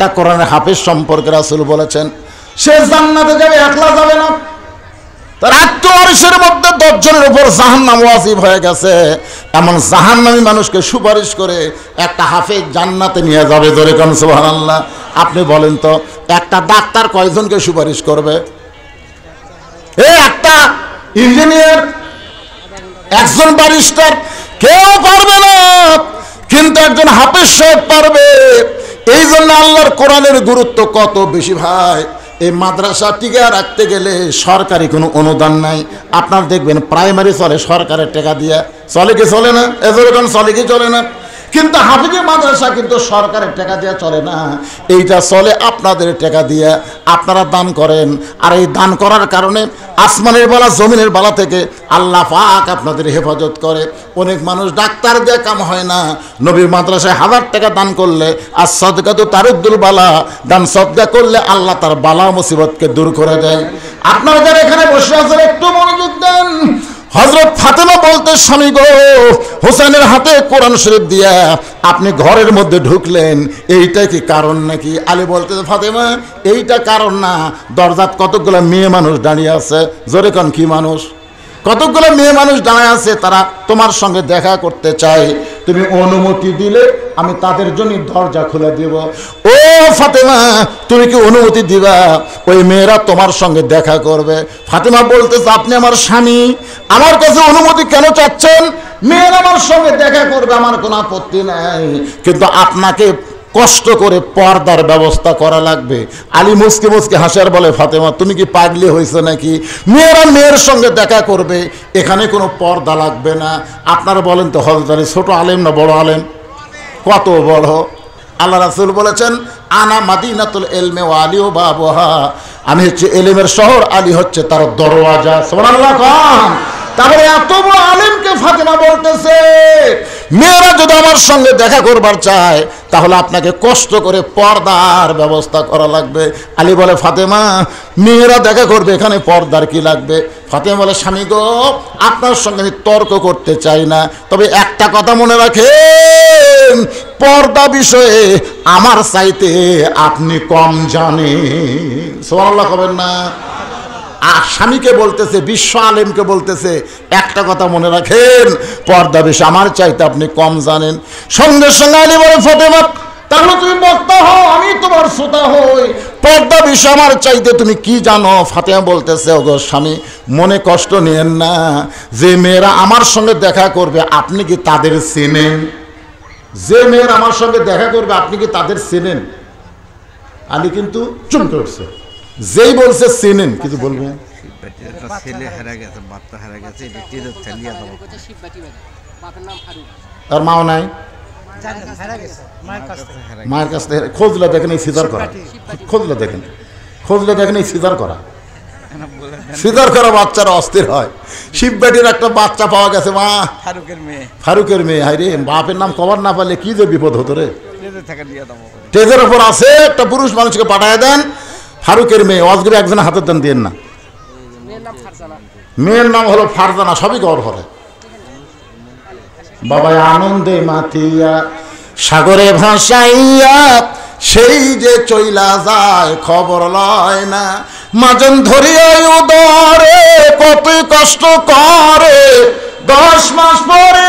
একটা কোরআনের হাফেজ সম্পর্কে রাসূল বলেছেন সে জান্নাতে যাবে, একলা যাবে না, তার আত্মীয়র মধ্যে 10 জনের উপর জাহান্নাম ওয়াজিব হয়ে গেছে। এমন জাহান্নামী মানুষকে সুপারিশ করে একটা হাফেজ জান্নাতে নিয়ে যাবে। জোরে কোন সুবহানাল্লাহ। আপনি বলেন তো একটা ডাক্তার কয়জনকে সুপারিশ করবে? একটা ইঞ্জিনিয়ার, একজন ব্যারিস্টার, কেউ পারবে না, কিন্তু একজন হাফেজ সাহেব পারবে। এই জন্য আল্লাহর কোরআনের গুরুত্ব কত বেশি ভাই। এই মাদ্রাসা টিকে রাখতে গেলে সরকারি কোনো অনুদান নাই। আপনার দেখবেন প্রাইমারি চলে সরকারের টাকা দিয়ে, চলে কি চলে না? এজরকম চলে কি চলে না? কিন্তু হাফিজি মাদ্রাসা কিন্তু সরকারের টাকা দিয়ে চলে না, এইটা চলে আপনাদের টাকা দিয়ে। আপনারা দান করেন, আর এই দান করার কারণে আসমানের বালা জমিনের বালা থেকে আল্লাহ পাক আপনাদের হেফাজত করে। অনেক মানুষ ডাক্তার দিয়ে কাম হয় না, নবীর মাদ্রাসায় 1000 টাকা দান করলে আর সদকাতু তারুদ্দুল বালা, দান সদকা করলে আল্লাহ তার বালা মুসিবতকে দূর করে দেয়। আপনারা যারা এখানে বসে আছেন একটু মনোযোগ দেন। হযরত ফাতেমা বলতে স্বামী গো, হোসেনের হাতে কোরআন শরীফ দিয়া আপনি ঘরের মধ্যে ঢুকলেন, এইটা কি কারণ নাকি? আলী বলতে ফাতেমা এইটা কারণ না, দরজাত কতগুলো মেয়ে মানুষ দাঁড়িয়ে আছে। জোরে কোন কি মানুষ? কতগুলো মেয়ে মানুষ দাঁড়িয়ে আছে, তারা তোমার সঙ্গে দেখা করতে চায়। তুমি অনুমতি দিলে আমি তাদের জন্য দরজা খুলে দিব। ও ফাতেমা তুমি কি অনুমতি দিবা? ওই মেয়েরা তোমার সঙ্গে দেখা করবে। ফাতেমা বলতেছে আপনি আমার স্বামী, আমার কাছে অনুমতি কেন চাচ্ছেন? মেয়েরা আমার সঙ্গে দেখা করবে, আমার কোনো আপত্তি নাই, কিন্তু আপনাকে কষ্ট করে পর্দার ব্যবস্থা করা লাগবে। আলী মুসকে মুসকে হাসার বলে ফাতেমা তুমি কি পাগলি হয়েছে নাকি? মেয়েরা মেয়ের সঙ্গে দেখা করবে, এখানে কোনো পর্দা লাগবে না। আপনারা বলেন তো হযরত আলী ছোট আলেম না বড় আলেম? কত বড়! আল্লাহ রাসূল বলেছেন আনা মাদিনাতুল ইলমি ওয়া আলী বাবুহা, আমি হচ্ছে ইলমের শহর, আলী হচ্ছে তার দরওয়াজা। সুবহানাল্লাহ। কোন তাহলে এত বড় আলেমকে ফাতেমা বলতেছে মেয়েরা যদি আমার সঙ্গে দেখা করবার চায় তাহলে আপনাকে কষ্ট করে পর্দার ব্যবস্থা করা লাগবে। আলী বলে ফাতেমা মেয়েরা দেখা করবে, এখানে পর্দার কি লাগবে? ফাতেমা বলে স্বামী গো আপনার সঙ্গে আমি তর্ক করতে চাই না, তবে একটা কথা মনে রাখেন, পর্দা বিষয়ে আমার চাইতে আপনি কম জানেন। সুবহানাল্লাহ কবেন না? আর স্বামীকে বলতেছে, বিশ্ব আলেমকে বলতেছে একটা কথা মনে রাখেন, পর্দা বিষয় আমার চাইতে আপনি কম জানেন। সঙ্গে সঙ্গে আলী বলে ফাতেমা তাহলে তুমি বক্তা হও, আমি তোমার শ্রোতা হই, পর্দা বিষয় আমার চাইতে তুমি কি জানো? ফাতেমা বলতেছে ওগো স্বামী মনে কষ্ট নিয়েন না, যে মেয়েরা আমার সঙ্গে দেখা করবে আপনি কি তাদের চেনেন? যে মেয়েরা আমার সঙ্গে দেখা করবে আপনি কি তাদের চেনেন? আলী কিন্তু চমকে উঠছে, যেই বলছে চেনেন কিছু বলবে। তার মাও নাই, মায়ের কাছ থেকে খোঁজলে দেখেন এই সিজার করা, খোঁজলে দেখেন, খোঁজলে দেখেন এই সিজার করা, সিজার করা বাচ্চারা অস্থির হয়। শিববাটির একটা বাচ্চা পাওয়া গেছে, মা ফারুকের মেয়ে। হাই রে, বাপের নাম কভার না পারলে কি যে বিপদ হতো রে। স্টেজের ওপর আছে একটা পুরুষ মানুষকে পাঠায় দেন, ফারুকের মেয়ে, অজগরে একজনের হাতের দান দিয়েন না। মেয়ের নাম হলো ফারজানা, সবই গড় করে। বাবা আনন্দে মাতিয়া সাগরে ভাসাইয়া সেই যে চইলা যায় খবর লয় না, মাজন ধরিয়া উদরে কত কষ্ট করে 10 মাস পরে